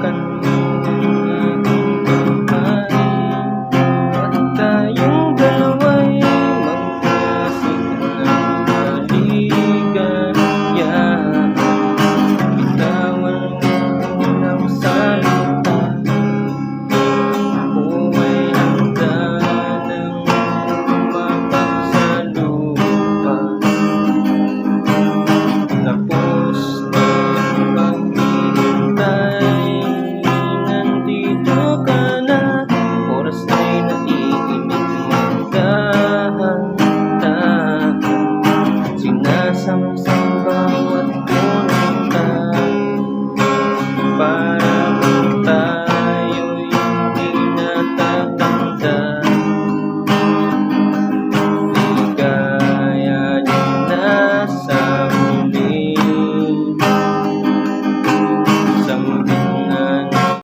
Balikan mo ang aking bahay at tayong dalawa'y magkasing ng maligaya. Bitawan mo ng salita, ako ay handa ng lumapag sa lupa. Tapos ng paghihintay, nandito ka na. Oras ay naiinig, magdahan-dahan. Sinasang-sang bawat punta.